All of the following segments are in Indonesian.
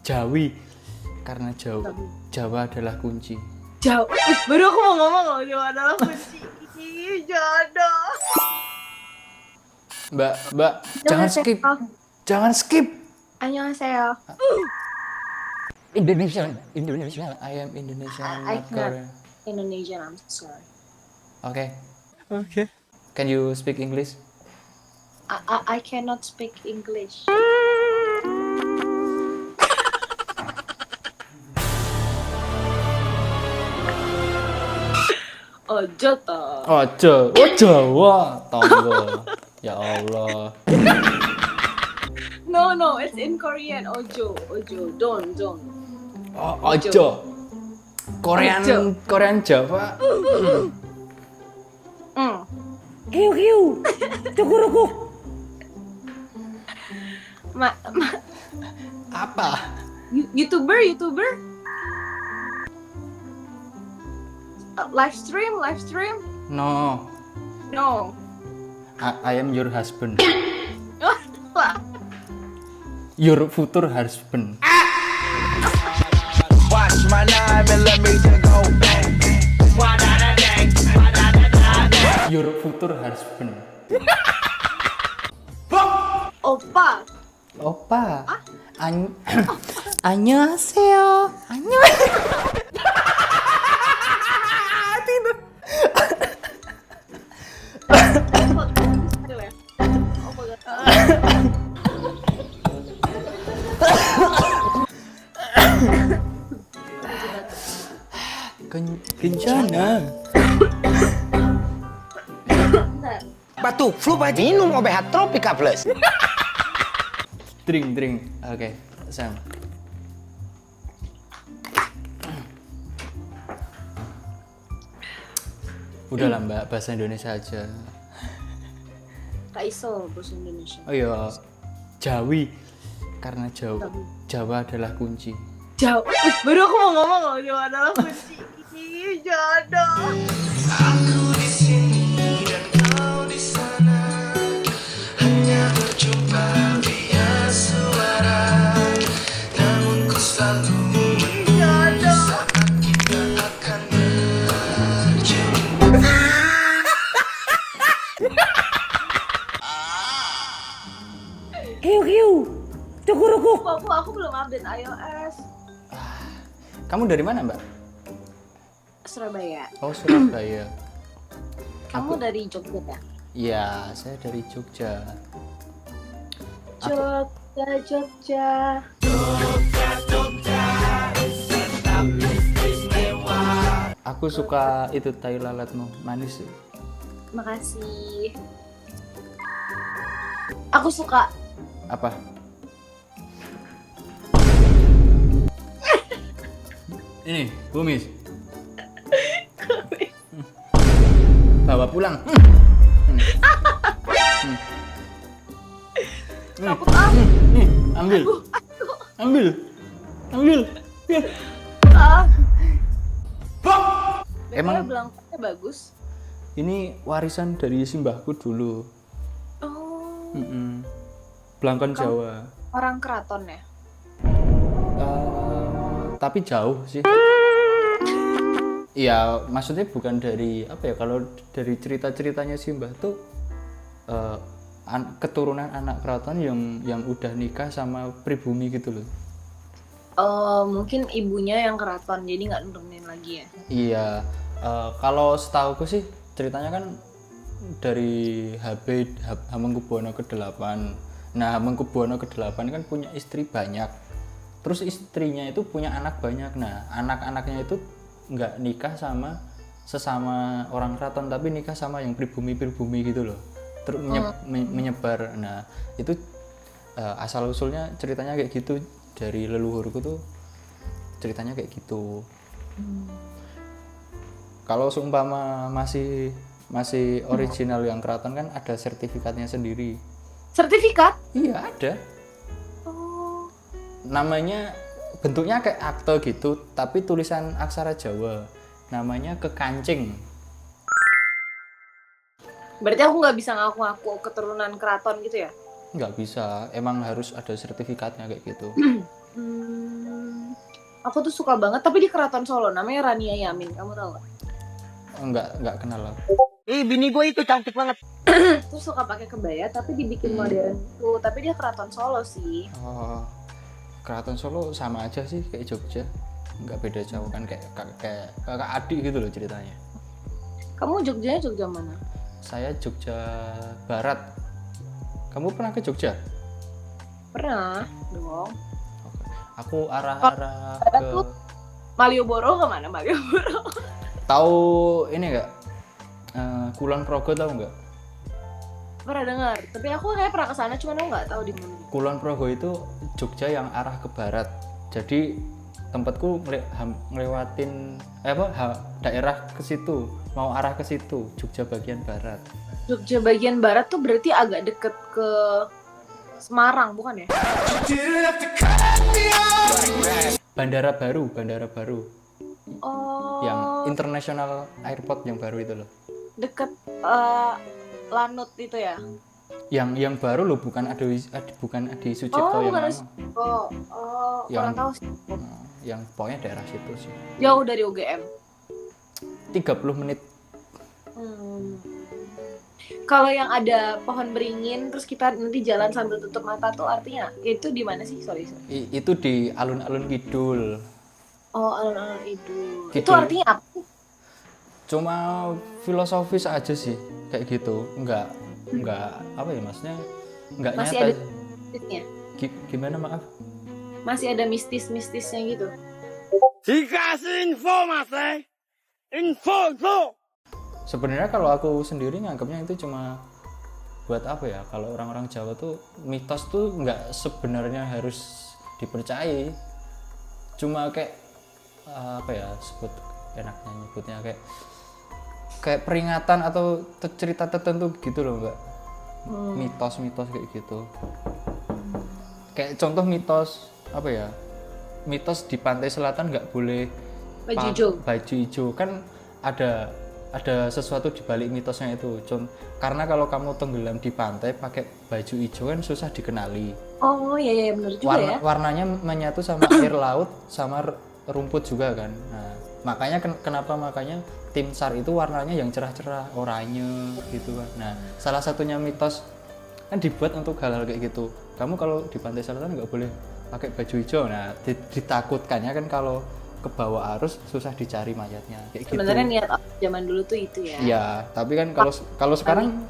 Jawi karena Jawa adalah kunci. Jauh. Baru aku mau ngomong loh, Jawa adalah kunci. Jodoh. Mbak, jangan skip. Jangan skip. Annyeonghaseyo. Indonesia. I am Indonesian, I not cannot. Korean. Indonesian, I'm sorry. Okay. Can you speak English? I cannot speak English. Ojo toh. Ojo, oh Jawa, tonggo. Ya Allah. No, it's in Korean. Ojo, don't. Oh, ojo. Ojo. Korean Jawa. Hiu. Cukuruku. Apa? YouTuber. Live stream. No. No. I am your husband. Your future husband. Watch my knife and let me go bang. Your future husband. Opa. Opa. Annyeonghaseyo. Kencana. Batuk flu aja minum obat tropika plus. Drink. Oke, Sam. Udahlah Mbak, bahasa Indonesia aja. Kak Iso, bahasa Indonesia. Oh iya, Jawi karena Jawa adalah kunci. Jauh. Baru aku mau ngomong loh, Jawa adalah kunci. Jodoh. Aku di sini dan kau di sana, hanya berjumpa via suara. Namun ku selalu Jodoh. kita akan berjumpa. Hiu. Cukuruku. Aku belum update iOS. Kamu dari mana Mbak? Surabaya. Oh Surabaya. Kamu dari Jogja ya? Iya, saya dari Jogja. Jogja. Aku suka itu tai lalatmu, manis. Makasih. Aku suka. Apa? Ini, kumis. Bawa pulang. Takut ah. Nih, ambil. Ya. Ah. Emang belangkonya bagus. ini warisan dari simbahku dulu. Oh. Belangkon Jawa. Orang keraton ya? Tapi jauh sih. Iya, maksudnya bukan dari apa ya? Kalau dari cerita-ceritanya Simbah tuh keturunan anak keraton yang udah nikah sama pribumi gitu loh. Mungkin ibunya yang keraton, jadi nggak nurunin lagi ya? Iya, kalau setauku sih ceritanya kan dari Hamengkubuwono ke-8. Nah, Hamengkubuwono ke-8 kan punya istri banyak. Terus istrinya itu punya anak banyak. Nah, anak-anaknya itu nggak nikah sama sesama orang keraton, tapi nikah sama yang pribumi gitu loh. Terus menyebar. Nah, itu asal usulnya ceritanya kayak gitu. Dari leluhurku tuh ceritanya kayak gitu. Kalau seumpama masih original yang keraton kan ada sertifikatnya sendiri. Sertifikat? Iya, ada. Oh. Namanya bentuknya kayak akte gitu, tapi tulisan aksara Jawa. Namanya kekancing. Berarti aku nggak bisa ngaku-ngaku keturunan keraton gitu ya? Nggak bisa, emang harus ada sertifikatnya kayak gitu. Aku tuh suka banget, tapi di Keraton Solo namanya Rania Yamin. Kamu tahu gak? Enggak kenal lah. Bini gue itu cantik banget. Terus suka pakai kebaya tapi dibikin modern tuh. Tapi dia Keraton Solo sih. Oh, Keraton Solo sama aja sih kayak Jogja, nggak beda jauh kan, kayak kakak adik gitu loh ceritanya. Kamu Jogjanya Jogja mana? Saya Jogja Barat. Kamu pernah ke Jogja? Pernah dong. Aku arah-arah Barat ke tuh Malioboro kemana? Malioboro. tahu ini nggak? Kulon Progo tahu nggak? Pernah dengar, tapi aku kayak pernah kesana, cuman aku nggak tahu di mana. Kulon Progo itu Jogja yang arah ke barat. Jadi tempatku ngelewatin daerah ke situ, mau arah ke situ, Jogja bagian barat. Jogja bagian barat tuh berarti agak deket ke Semarang, bukan ya? Bandara baru. Oh. Yang International Airport yang baru itu loh. Deket Lanut itu ya? Yang baru loh, bukan Adi Sucipto Oh, yang bukan lama. kurang tahu sih. Yang pokoknya daerah situ sih. Jauh dari UGM. 30 menit. Kalau yang ada pohon beringin terus kita nanti jalan sambil tutup mata tuh artinya itu di mana sih? Sorry. Itu di alun-alun kidul. Oh, alun-alun itu. Gitu. Itu artinya apa? Cuma filosofis aja sih kayak gitu. Enggak apa ya, maksudnya enggak Masih nyata. ada mistisnya. Gimana, maaf? Masih ada mistisnya gitu. Dikasih info mas, info. Sebenarnya kalau aku sendiri nganggapnya itu cuma buat apa ya, kalau orang-orang Jawa tuh mitos tuh nggak sebenarnya harus dipercayai, cuma kayak apa ya, sebut enaknya nyebutnya kayak peringatan atau cerita tertentu gitu loh Mbak. Mitos kayak gitu, kayak contoh mitos apa ya, mitos di pantai selatan nggak boleh baju hijau kan, ada sesuatu di balik mitosnya itu. Karena kalau kamu tenggelam di pantai pakai baju hijau kan susah dikenali. Oh iya benar juga ya. Warnanya menyatu sama air laut sama rumput juga kan. Nah, makanya tim SAR itu warnanya yang cerah-cerah, oranye gitu kan. Nah, salah satunya mitos kan dibuat untuk hal-hal kayak gitu. Kamu kalau di pantai selatan nggak boleh pakai baju hijau. Nah, ditakutkannya kan kalau ke bawah arus susah dicari mayatnya kayak gitu. Sebenarnya niat zaman dulu tuh itu ya. Iya, tapi kan kalau sekarang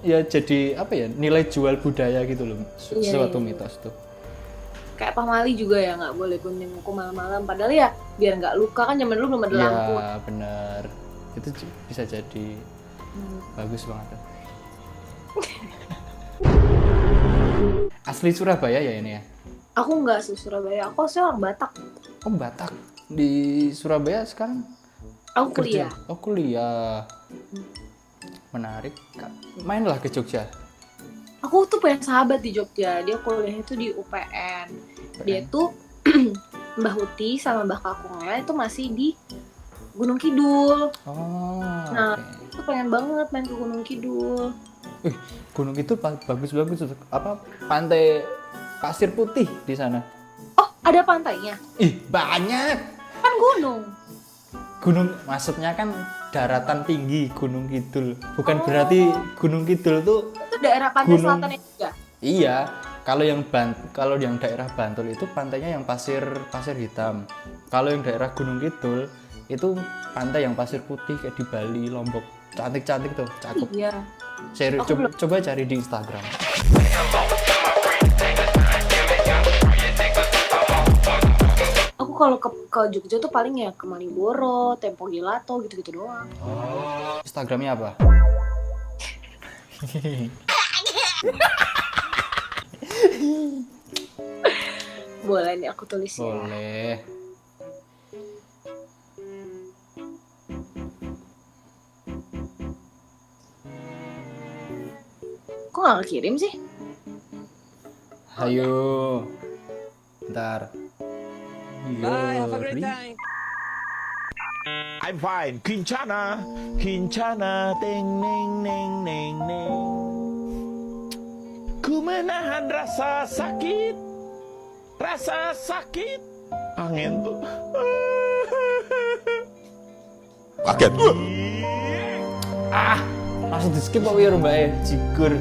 ya jadi apa ya, nilai jual budaya gitu loh, suatu mitos tuh. Kayak pamali juga ya, nggak boleh kunjung buku malam-malam. Padahal ya biar nggak luka kan, zaman dulu belum ada lampu. Iya benar, itu bisa jadi bagus banget. Asli Surabaya ya ini ya? Aku nggak asli Surabaya, aku asli orang Batak. Oh Batak, di Surabaya sekarang? Aku kuliah. Oh kuliah. Menarik. Mainlah ke Jogja. Aku tuh punya sahabat di Jogja, dia kuliahnya tuh di UPN. Dia tuh Mbah Uti sama Mbah Kakungnya itu masih di Gunung Kidul. Oh. Nah, aku pengen banget main ke Gunung Kidul. Gunung itu bagus-bagus. Apa pantai pasir putih di sana? Oh, ada pantainya? Ih, banyak. Kan gunung. Gunung maksudnya kan daratan tinggi Gunung Kidul. Bukan berarti Gunung Kidul tuh itu daerah pantai selatan juga. Iya. Kalau yang daerah Bantul itu pantainya yang pasir hitam. Kalau yang daerah Gunung Kidul itu pantai yang pasir putih kayak di Bali, Lombok. Cantik-cantik tuh, cakep. Iya. Coba cari di Instagram. Aku kalau ke Jogja tuh paling ya ke Malioboro, Tempo Gelato gitu-gitu doang. Instagramnya apa? Boleh nih aku tulis ya. Boleh. Kok nggak kirim sih? Ayo. Bentar. Bye, have a great Yori. time. I'm fine. Kincana, ting ning ning ning ning. Ku menahan rasa sakit angin tuh. Langsung di skip apa ya mbak ya? Jigur.